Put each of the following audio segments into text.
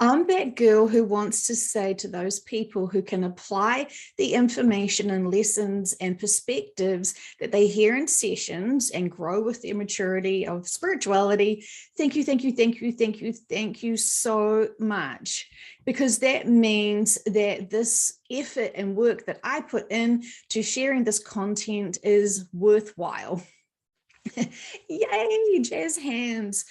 I'm that girl who wants to say to those people who can apply the information and lessons and perspectives that they hear in sessions and grow with their maturity of spirituality. Thank you, thank you, thank you, thank you, thank you so much. Because that means that this effort and work that I put in to sharing this content is worthwhile. Yay, jazz hands.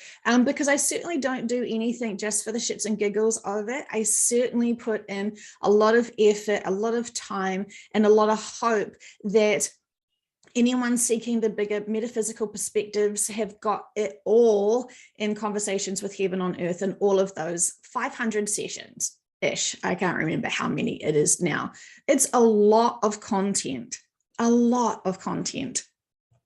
Because I certainly don't do anything just for the shits and giggles of it. I certainly put in a lot of effort, a lot of time, and a lot of hope that anyone seeking the bigger metaphysical perspectives have got it all in Conversations with Heaven on Earth and all of those 500 sessions ish. I can't remember how many it is now. It's a lot of content, a lot of content.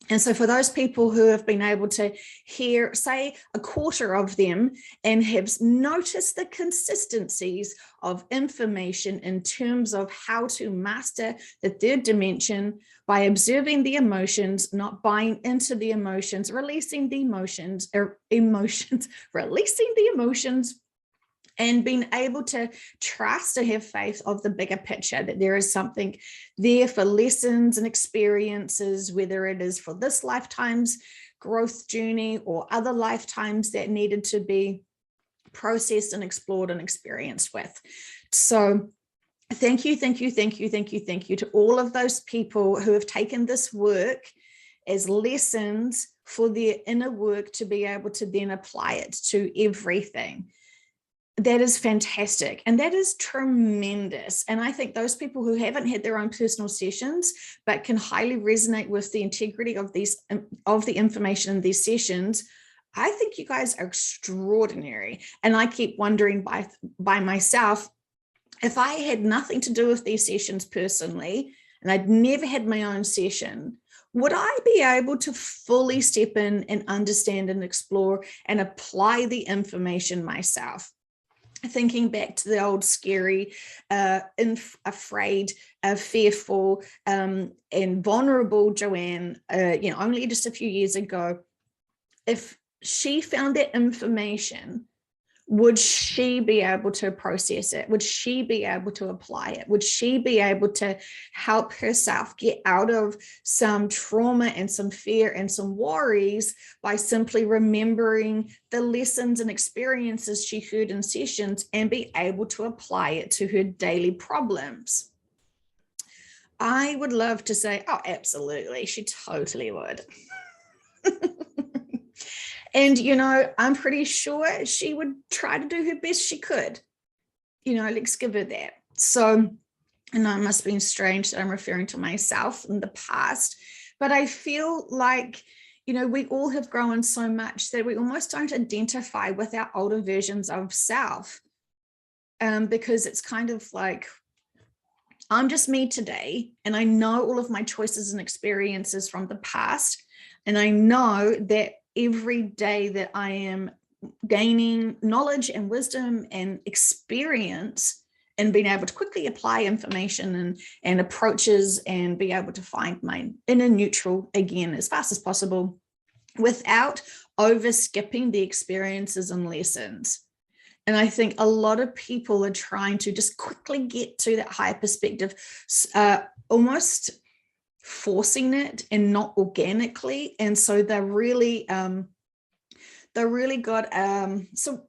And so for those people who have been able to hear, say, a quarter of them and have noticed the consistencies of information in terms of how to master the third dimension by observing the emotions, not buying into the emotions, releasing the emotions, releasing the emotions, and being able to trust, to have faith of the bigger picture, that there is something there for lessons and experiences, whether it is for this lifetime's growth journey or other lifetimes that needed to be processed and explored and experienced with. So thank you, thank you, thank you, thank you, thank you to all of those people who have taken this work as lessons for their inner work to be able to then apply it to everything. That is fantastic. And that is tremendous. And I think those people who haven't had their own personal sessions, but can highly resonate with the integrity of the information in these sessions, I think you guys are extraordinary. And I keep wondering by myself, if I had nothing to do with these sessions personally, and I'd never had my own session, would I be able to fully step in and understand and explore and apply the information myself? Thinking back to the old scary, afraid, fearful, and vulnerable Joanne, only just a few years ago, if she found that information, would she be able to process it? Would she be able to apply it? Would she be able to help herself get out of some trauma and some fear and some worries by simply remembering the lessons and experiences she heard in sessions and be able to apply it to her daily problems? I would love to say, oh, absolutely, she totally would. And, I'm pretty sure she would try to do her best she could. Let's give her that. So, and it must have been strange that I'm referring to myself in the past, but I feel like, we all have grown so much that we almost don't identify with our older versions of self, because it's kind of like, I'm just me today, and I know all of my choices and experiences from the past, and I know that every day that I am gaining knowledge and wisdom and experience and being able to quickly apply information and approaches and be able to find my inner neutral again as fast as possible without over skipping the experiences and lessons. And I think a lot of people are trying to just quickly get to that higher perspective, almost forcing it and not organically. And so they're really got, so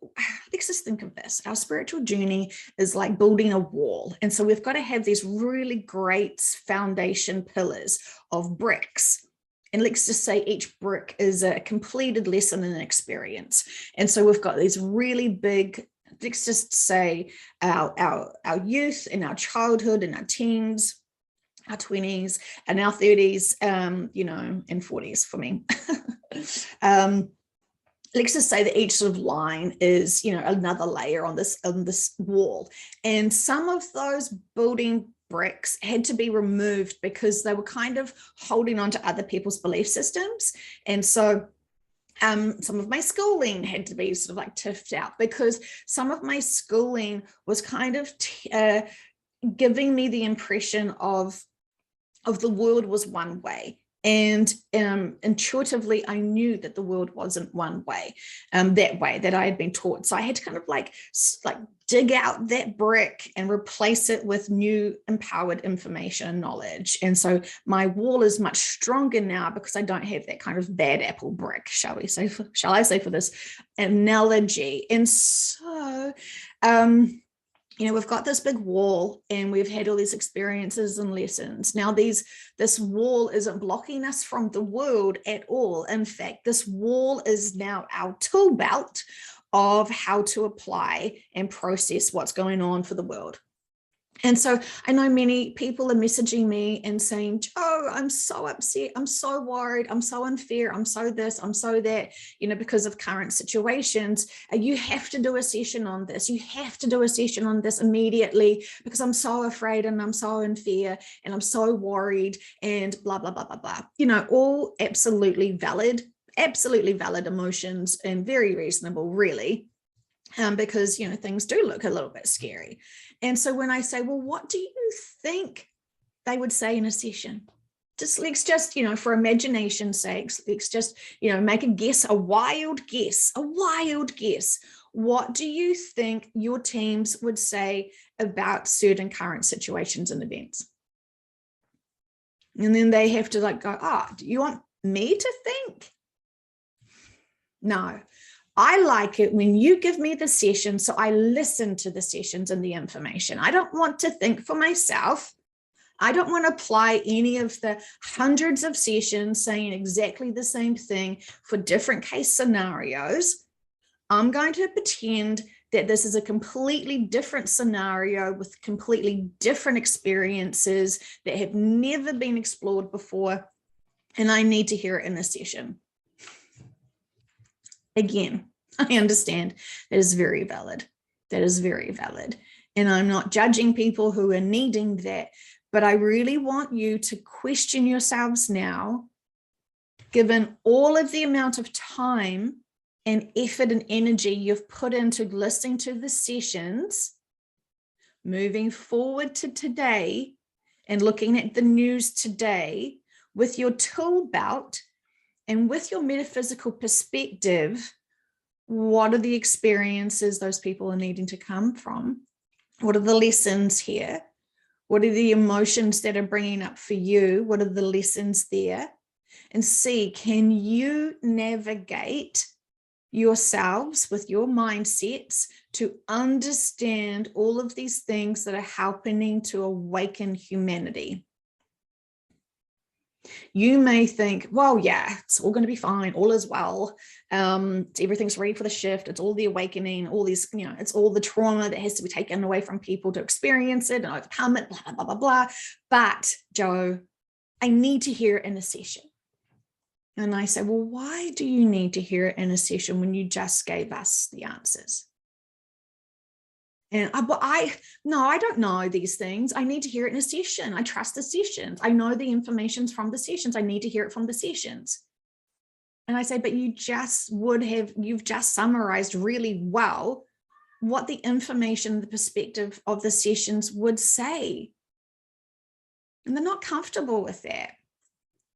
let's just think of this. Our spiritual journey is like building a wall. And so we've got to have these really great foundation pillars of bricks. And let's just say each brick is a completed lesson and experience. And so we've got these really big, let's just say our youth and our childhood and our teens, our 20s and our 30s, and 40s for me. Let's just say that each sort of line is, another layer on this wall. And some of those building bricks had to be removed because they were kind of holding on to other people's belief systems. And so some of my schooling had to be sort of like tiffed out because some of my schooling was kind of giving me the impression of the world was one way. And intuitively, I knew that the world wasn't one way, that way that I had been taught. So I had to kind of like dig out that brick and replace it with new empowered information and knowledge. And so my wall is much stronger now because I don't have that kind of bad apple brick, shall I say for this analogy. And so, we've got this big wall and we've had all these experiences and lessons. Now this wall isn't blocking us from the world at all. In fact, this wall is now our tool belt of how to apply and process what's going on for the world. And so I know many people are messaging me and saying, "Oh, I'm so upset. I'm so worried. I'm so in fear. I'm so this, I'm so that, because of current situations. You have to do a session on this. You have to do a session on this immediately because I'm so afraid and I'm so in fear and I'm so worried and blah, blah, blah, blah, blah." All absolutely valid emotions and very reasonable, really. Because, things do look a little bit scary. And so when I say, well, what do you think they would say in a session? Let's just, for imagination's sake, let's just, make a guess, a wild guess. What do you think your teams would say about certain current situations and events? And then they have to go, do you want me to think? No. I like it when you give me the session, so I listen to the sessions and the information. I don't want to think for myself. I don't want to apply any of the hundreds of sessions saying exactly the same thing for different case scenarios. I'm going to pretend that this is a completely different scenario with completely different experiences that have never been explored before, and I need to hear it in a session. Again, I understand that is very valid. And I'm not judging people who are needing that, but I really want you to question yourselves now, given all of the amount of time and effort and energy you've put into listening to the sessions, moving forward to today and looking at the news today with your tool belt and with your metaphysical perspective. What are the experiences those people are needing to come from? What are the lessons here? What are the emotions that are bringing up for you? What are the lessons there? And see, can you navigate yourselves with your mindsets to understand all of these things that are happening to awaken humanity? You may think, well, yeah, it's all going to be fine. All is well. Everything's ready for the shift. It's all the awakening, all these, it's all the trauma that has to be taken away from people to experience it and overcome it, blah, blah, blah, blah, blah. But Joe, I need to hear it in a session. And I say, well, why do you need to hear it in a session when you just gave us the answers? And I don't know these things. I need to hear it in a session. I trust the sessions. I know the information's from the sessions. I need to hear it from the sessions. And I say, but you've just summarized really well what the information, the perspective of the sessions would say. And they're not comfortable with that.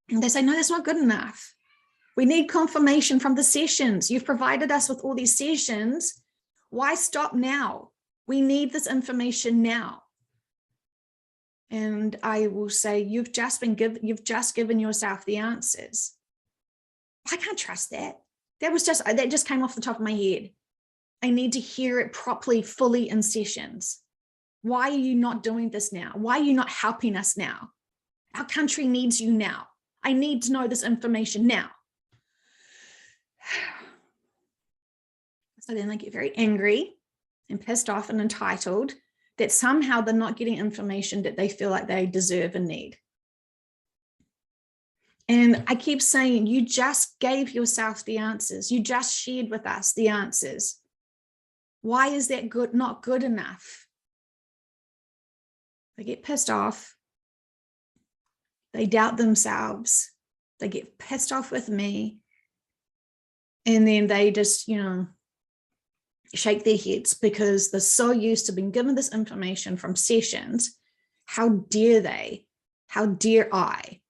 And they say, no, that's not good enough. We need confirmation from the sessions. You've provided us with all these sessions. Why stop now? We need this information now. And I will say, you've just given yourself the answers. I can't trust that. That just came off the top of my head. I need to hear it properly, fully in sessions. Why are you not doing this now? Why are you not helping us now? Our country needs you now. I need to know this information now. So then they get very angry and pissed off and entitled that somehow they're not getting information that they feel like they deserve and need. And I keep saying, you just gave yourself the answers. You just shared with us the answers. Why is that not good enough? They get pissed off. They doubt themselves. They get pissed off with me. And then they just, shake their heads because they're so used to being given this information from sessions. How dare they? How dare I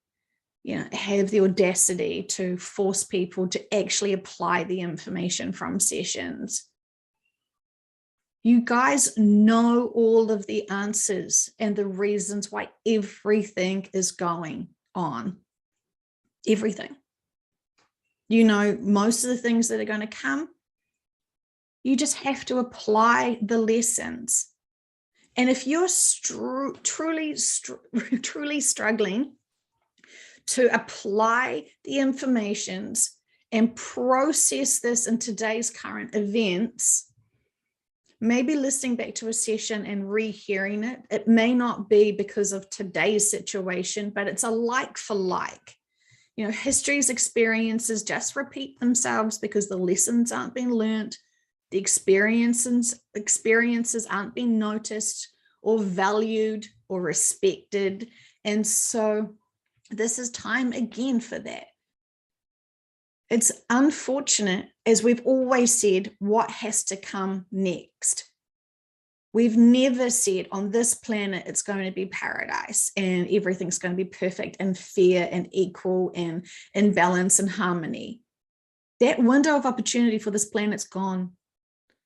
have the audacity to force people to actually apply the information from sessions. You guys know all of the answers and the reasons why everything is going on. Everything. You know most of the things that are going to come. You just have to apply the lessons. And if you're truly struggling to apply the informations and process this in today's current events, maybe listening back to a session and rehearing it, it may not be because of today's situation, but it's a like for like. History's experiences just repeat themselves because the lessons aren't being learned, the experiences aren't being noticed or valued or respected. And so this is time again for that. It's unfortunate, as we've always said, what has to come next. We've never said on this planet it's going to be paradise and everything's going to be perfect and fair and equal and in balance and harmony. That window of opportunity for this planet's gone.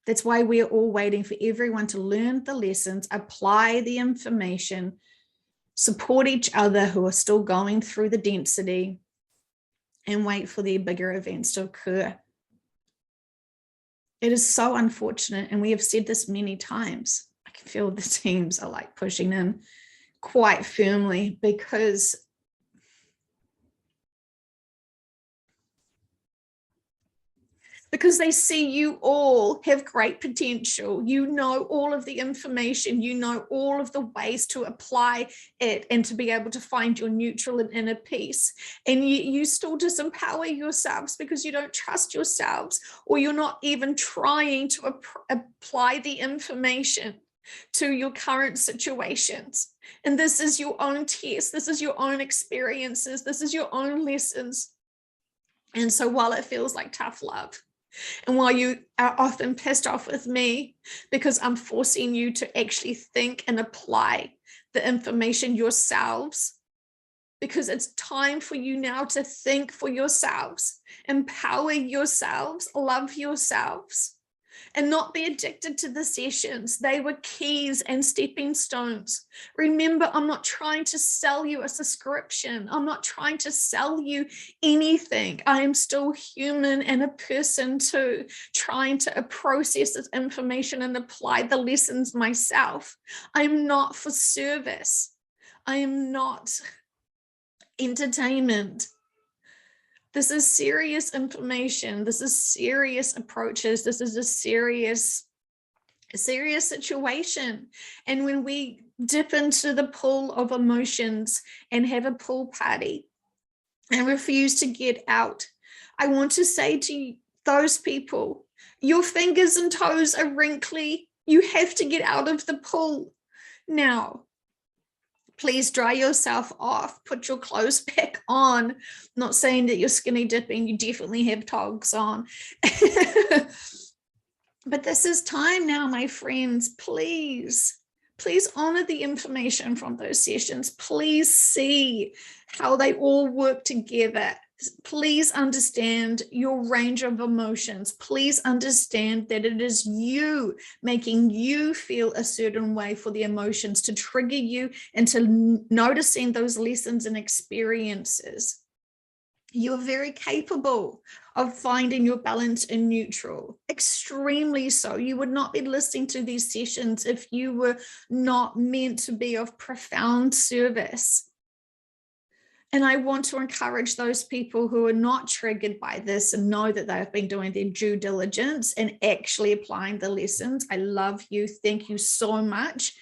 That's why we're all waiting for everyone to learn the lessons, apply the information, support each other who are still going through the density, and wait for the bigger events to occur. It is so unfortunate, and we have said this many times. I can feel the teams are like pushing in quite firmly because they see you all have great potential. You know all of the information, you know all of the ways to apply it and to be able to find your neutral and inner peace. And you still disempower yourselves because you don't trust yourselves, or you're not even trying to apply the information to your current situations. And this is your own test. This is your own experiences. This is your own lessons. And so while it feels like tough love, and while you are often pissed off with me because I'm forcing you to actually think and apply the information yourselves, because it's time for you now to think for yourselves, empower yourselves, love yourselves, and not be addicted to the sessions. They were keys and stepping stones. Remember, I'm not trying to sell you a subscription. I'm not trying to sell you anything. I am still human and a person too, trying to process this information and apply the lessons myself. I'm not for service. I am not entertainment. This is serious information. This is serious approaches. This is a serious situation. And when we dip into the pool of emotions and have a pool party and refuse to get out, I want to say to those people, your fingers and toes are wrinkly. You have to get out of the pool now. Please dry yourself off, put your clothes back on. I'm not saying that you're skinny dipping, you definitely have togs on. But this is time now, my friends. Please honor the information from those sessions. Please see how they all work together. Please understand your range of emotions. Please understand that it is you making you feel a certain way for the emotions to trigger you into noticing those lessons and experiences. You're very capable of finding your balance in neutral, extremely so. You would not be listening to these sessions if you were not meant to be of profound service. And I want to encourage those people who are not triggered by this and know that they have been doing their due diligence and actually applying the lessons. I love you. Thank you so much.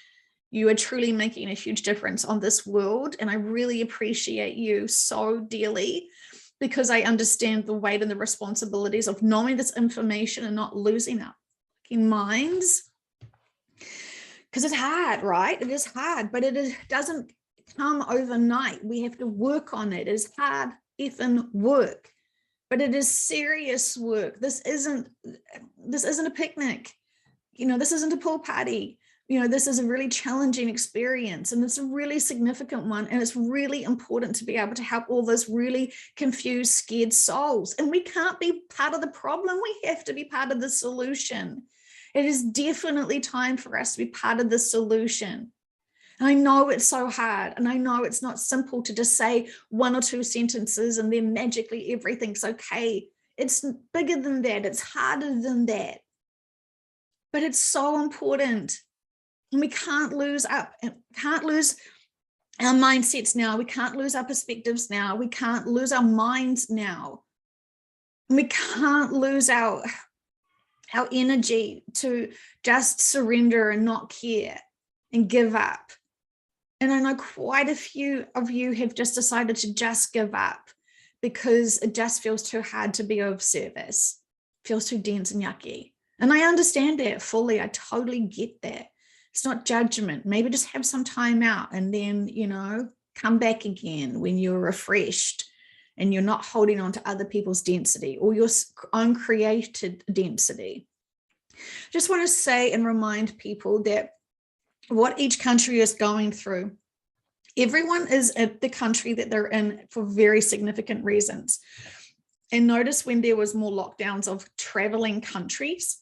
You are truly making a huge difference on this world. And I really appreciate you so dearly, because I understand the weight and the responsibilities of knowing this information and not losing our fucking minds. Because it's hard, right? It is hard, but it doesn't come overnight. We have to work on it. It is hard effing work, but it is serious work. This isn't a picnic. This isn't a pool party. this is a really challenging experience, and it's a really significant one. And it's really important to be able to help all those really confused, scared souls. And we can't be part of the problem. We have to be part of the solution. It is definitely time for us to be part of the solution. And I know it's so hard, and I know it's not simple to just say one or two sentences and then magically everything's okay. It's bigger than that. It's harder than that. But it's so important. And we can't lose our mindsets now. We can't lose our perspectives now. We can't lose our minds now. And we can't lose our energy to just surrender and not care and give up. And I know quite a few of you have just decided to just give up because it just feels too hard to be of service. It feels too dense and yucky. And I understand that fully. I totally get that. It's not judgment. Maybe just have some time out and then, come back again when you're refreshed and you're not holding on to other people's density or your own created density. Just want to say and remind people that what each country is going through, everyone is at the country that they're in for very significant reasons. And notice when there was more lockdowns of traveling countries,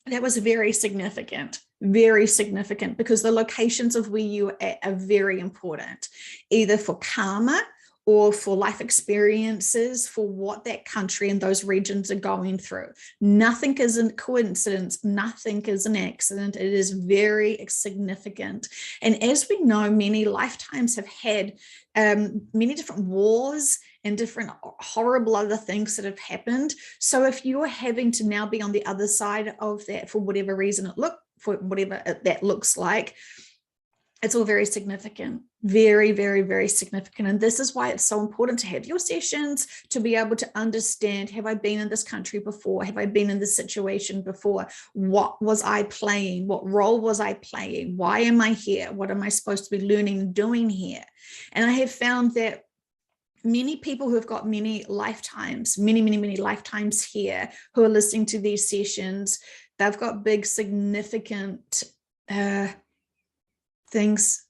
that was very significant because the locations of where you're at are very important, either for karma or for life experiences, for what that country and those regions are going through. Nothing is a coincidence. Nothing is an accident. It is very significant. And as we know, many lifetimes have had many different wars and different horrible other things that have happened. So if you're having to now be on the other side of that for whatever reason for whatever that looks like, it's all very significant, very, very, very significant. And this is why it's so important to have your sessions, to be able to understand, have I been in this country before? Have I been in this situation before? What was I playing? What role was I playing? Why am I here? What am I supposed to be learning and doing here? And I have found that many people who have got many lifetimes, many lifetimes here, who are listening to these sessions, they've got big, significant things.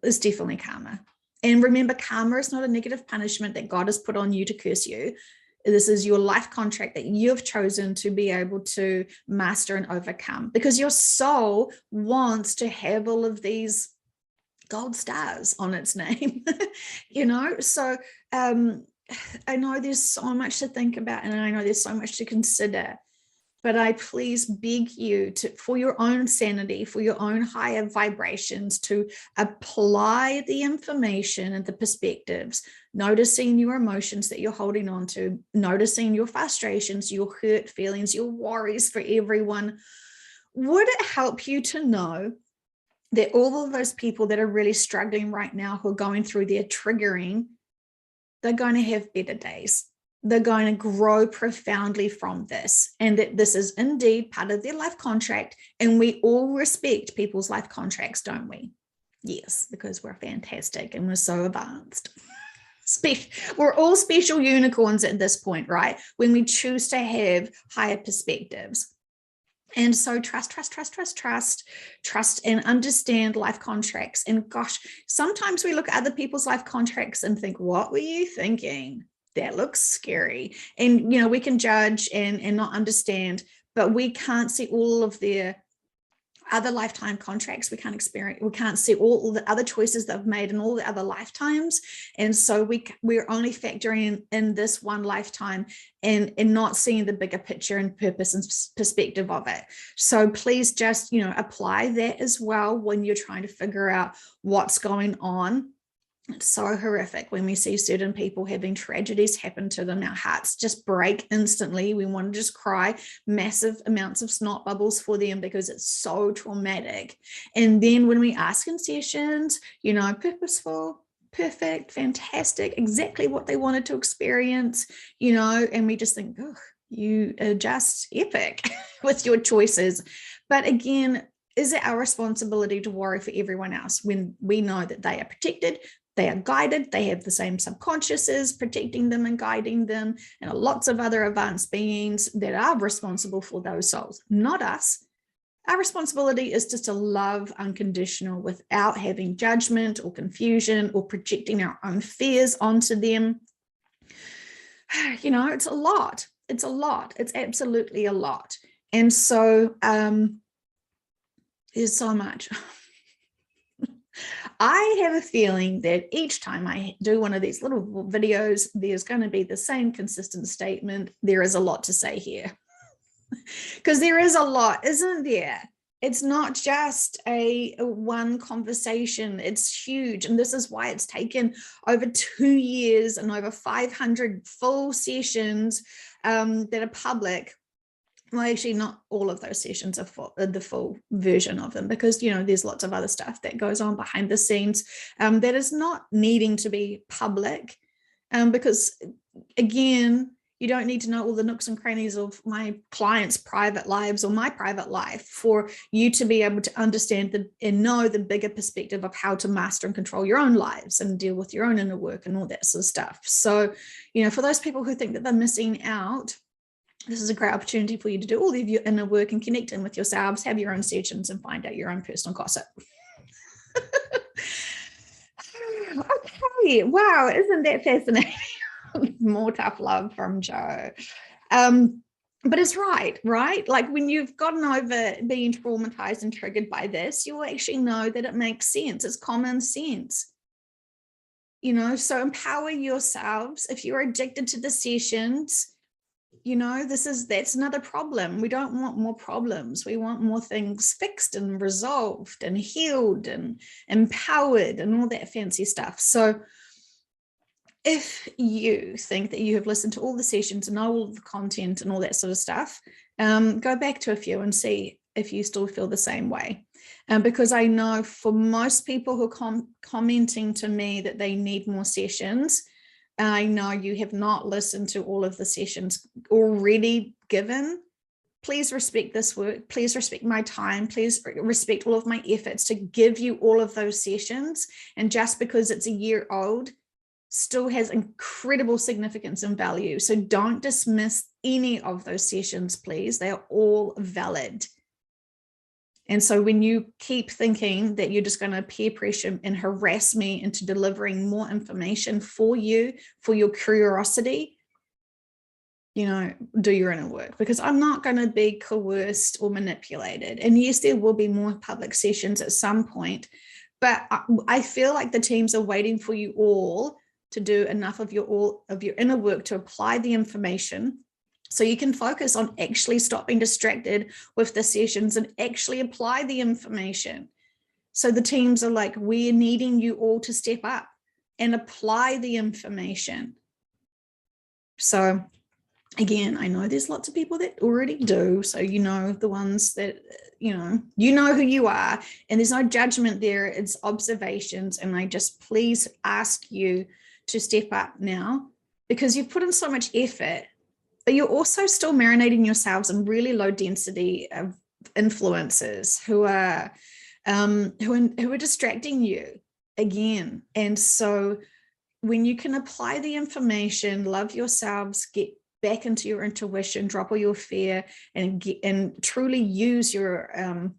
Is definitely karma. And remember, karma is not a negative punishment that God has put on you to curse you. This is your life contract that you've chosen to be able to master and overcome, because your soul wants to have all of these gold stars on its name. So I know there's so much to think about, and I know there's so much to consider. But I please beg you for your own sanity, for your own higher vibrations, to apply the information and the perspectives, noticing your emotions that you're holding on to, noticing your frustrations, your hurt feelings, your worries for everyone. Would it help you to know that all of those people that are really struggling right now, who are going through their triggering, they're going to have better days. They're going to grow profoundly from this, and that this is indeed part of their life contract. And we all respect people's life contracts, don't we? Yes, because we're fantastic and we're so advanced. We're all special unicorns at this point, right? When we choose to have higher perspectives. And so trust, and understand life contracts. And gosh, sometimes we look at other people's life contracts and think, what were you thinking? That looks scary. And, we can judge and not understand, but we can't see all of their other lifetime contracts. We can't see all the other choices they've made in all the other lifetimes. And so we're only factoring in this one lifetime and not seeing the bigger picture and purpose and perspective of it. So please just, apply that as well when you're trying to figure out what's going on. It's so horrific when we see certain people having tragedies happen to them. Our hearts just break instantly. We want to just cry massive amounts of snot bubbles for them because it's so traumatic. And then when we ask in sessions, purposeful, perfect, fantastic, exactly what they wanted to experience, and we just think, oh, you are just epic with your choices. But again, is it our responsibility to worry for everyone else when we know that they are protected? They are guided, they have the same subconsciouses protecting them and guiding them, and lots of other advanced beings that are responsible for those souls, not us. Our responsibility is just to love unconditional without having judgment or confusion or projecting our own fears onto them. You know, it's a lot. It's a lot. It's absolutely a lot. And so there's so much. I have a feeling that each time I do one of these little videos, there's going to be the same consistent statement. There is a lot to say here. Because there is a lot, isn't there? It's not just a one conversation. It's huge. And this is why it's taken over 2 years and over 500 full sessions that are public. Well, actually, not all of those sessions are the full version of them, because, you know, there's lots of other stuff that goes on behind the scenes that is not needing to be public, because, again, you don't need to know all the nooks and crannies of my clients' private lives or my private life for you to be able to understand and know the bigger perspective of how to master and control your own lives and deal with your own inner work and all that sort of stuff. So, you know, for those people who think that they're missing out, this is a great opportunity for you to do all of your inner work and connect in with yourselves, have your own sessions, and find out your own personal gossip. Okay, wow, isn't that fascinating? More tough love from Joe. But it's right? Like when you've gotten over being traumatized and triggered by this, you'll actually know that it makes sense. It's common sense. You know, so empower yourselves. If you're addicted to the sessions, you know, that's another problem. We don't want more problems. We want more things fixed and resolved and healed and empowered and all that fancy stuff. So if you think that you have listened to all the sessions and know all of the content and all that sort of stuff, go back to a few and see if you still feel the same way. Because I know for most people who are commenting to me that they need more sessions, I know you have not listened to all of the sessions already given. Please respect this work. Please respect my time. Please respect all of my efforts to give you all of those sessions. And just because it's a year old, still has incredible significance and value. So don't dismiss any of those sessions, please. They are all valid. And so when you keep thinking that you're just going to peer pressure and harass me into delivering more information for you, for your curiosity, you know, do your inner work, because I'm not going to be coerced or manipulated. And yes, there will be more public sessions at some point, but I feel like the teams are waiting for you all to do enough of your inner work to apply the information so you can focus on actually stopping distracted with the sessions and actually apply the information. So the teams are like, we're needing you all to step up and apply the information. So again, I know there's lots of people that already do. So, you know, the ones that, you know who you are, and there's no judgment there. It's observations. And I just please ask you to step up now, because you've put in so much effort, but you're also still marinating yourselves in really low density of influences who are distracting you again. And so when you can apply the information, love yourselves, get back into your intuition, drop all your fear, and truly use your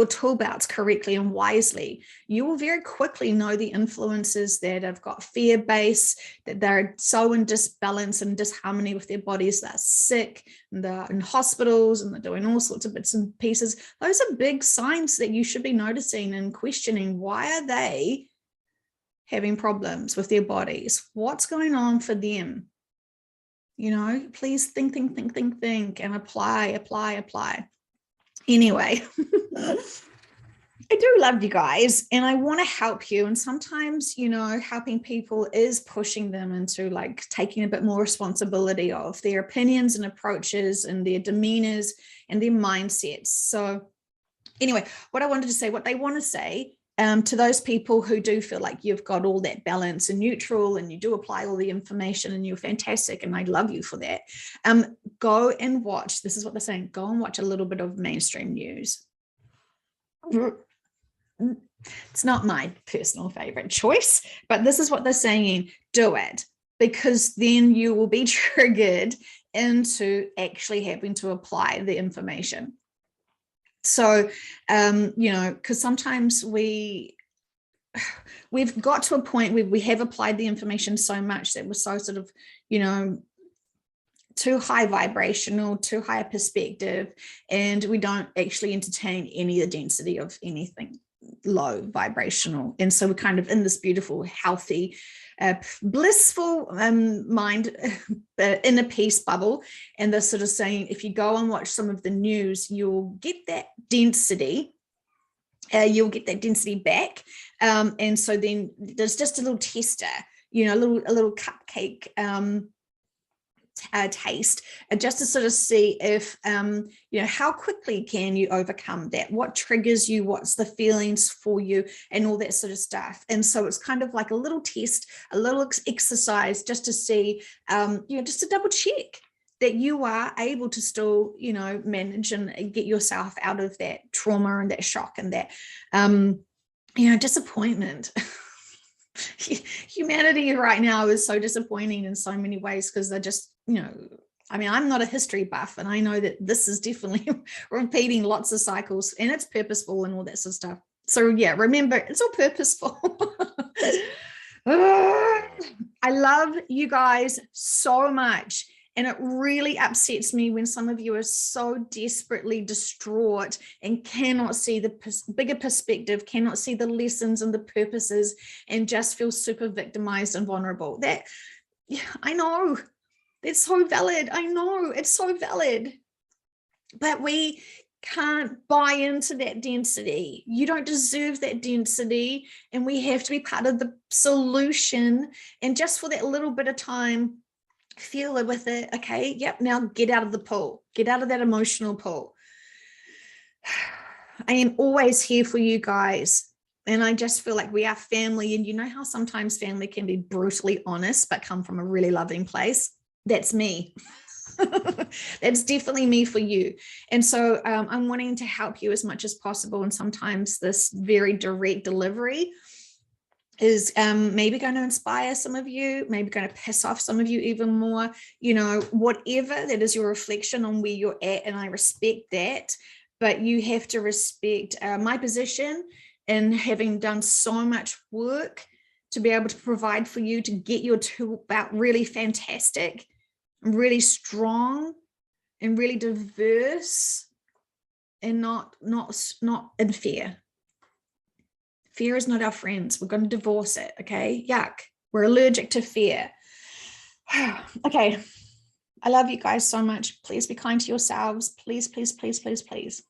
tool belts correctly and wisely, you will very quickly know the influences that have got fear-based, that they're so in disbalance and disharmony with their bodies, they're sick, and they're in hospitals, and they're doing all sorts of bits and pieces. Those are big signs that you should be noticing and questioning. Why are they having problems with their bodies? What's going on for them? You know, please think, and apply. Anyway, I do love you guys, and I want to help you. And sometimes, you know, helping people is pushing them into like taking a bit more responsibility of their opinions and approaches and their demeanors and their mindsets. So anyway, what they want to say to those people who do feel like you've got all that balance and neutral, and you do apply all the information, and you're fantastic, and I love you for that. Go and watch, this is what they're saying, go and watch a little bit of mainstream news. It's not my personal favorite choice, but this is what they're saying. Do it, because then you will be triggered into actually having to apply the information. So, you know, because sometimes we've got to a point where we have applied the information so much that we're so sort of, you know, too high vibrational, too high a perspective, and we don't actually entertain any of the density of anything low vibrational. And so we're kind of in this beautiful, healthy, blissful mind, inner peace bubble. And they're sort of saying, if you go and watch some of the news, you'll get that density. You'll get that density back. And so then there's just a little tester, you know, a little cupcake taste, just to sort of see if, you know, how quickly can you overcome that? What triggers you? What's the feelings for you? And all that sort of stuff. And so it's kind of like a little test, a little exercise just to see, you know, just to double check that you are able to still, you know, manage and get yourself out of that trauma and that shock and that, you know, disappointment. Humanity right now is so disappointing in so many ways because they're just, you know, I mean, I'm not a history buff, and I know that this is definitely repeating lots of cycles, and it's purposeful and all that sort of stuff. So yeah, remember, it's all purposeful. I love you guys so much. And it really upsets me when some of you are so desperately distraught and cannot see the bigger perspective, cannot see the lessons and the purposes, and just feel super victimized and vulnerable. That, yeah, I know, that's so valid. I know, it's so valid. But we can't buy into that density. You don't deserve that density. And we have to be part of the solution. And just for that little bit of time, feel it with it. Okay, yep, now get out of the pool, get out of that emotional pool. I am always here for you guys, and I just feel like we are family. And you know how sometimes family can be brutally honest but come from a really loving place? That's me. That's definitely me for you. And so I'm wanting to help you as much as possible, and sometimes this very direct delivery is maybe going to inspire some of you, maybe going to piss off some of you even more, you know, whatever, that is your reflection on where you're at. And I respect that, but you have to respect my position in having done so much work to be able to provide for you to get your tool out really fantastic, really strong, and really diverse, and not in fear. Fear is not our friends. We're going to divorce it. Okay. Yuck. We're allergic to fear. Okay. I love you guys so much. Please be kind to yourselves. Please, please, please, please, please.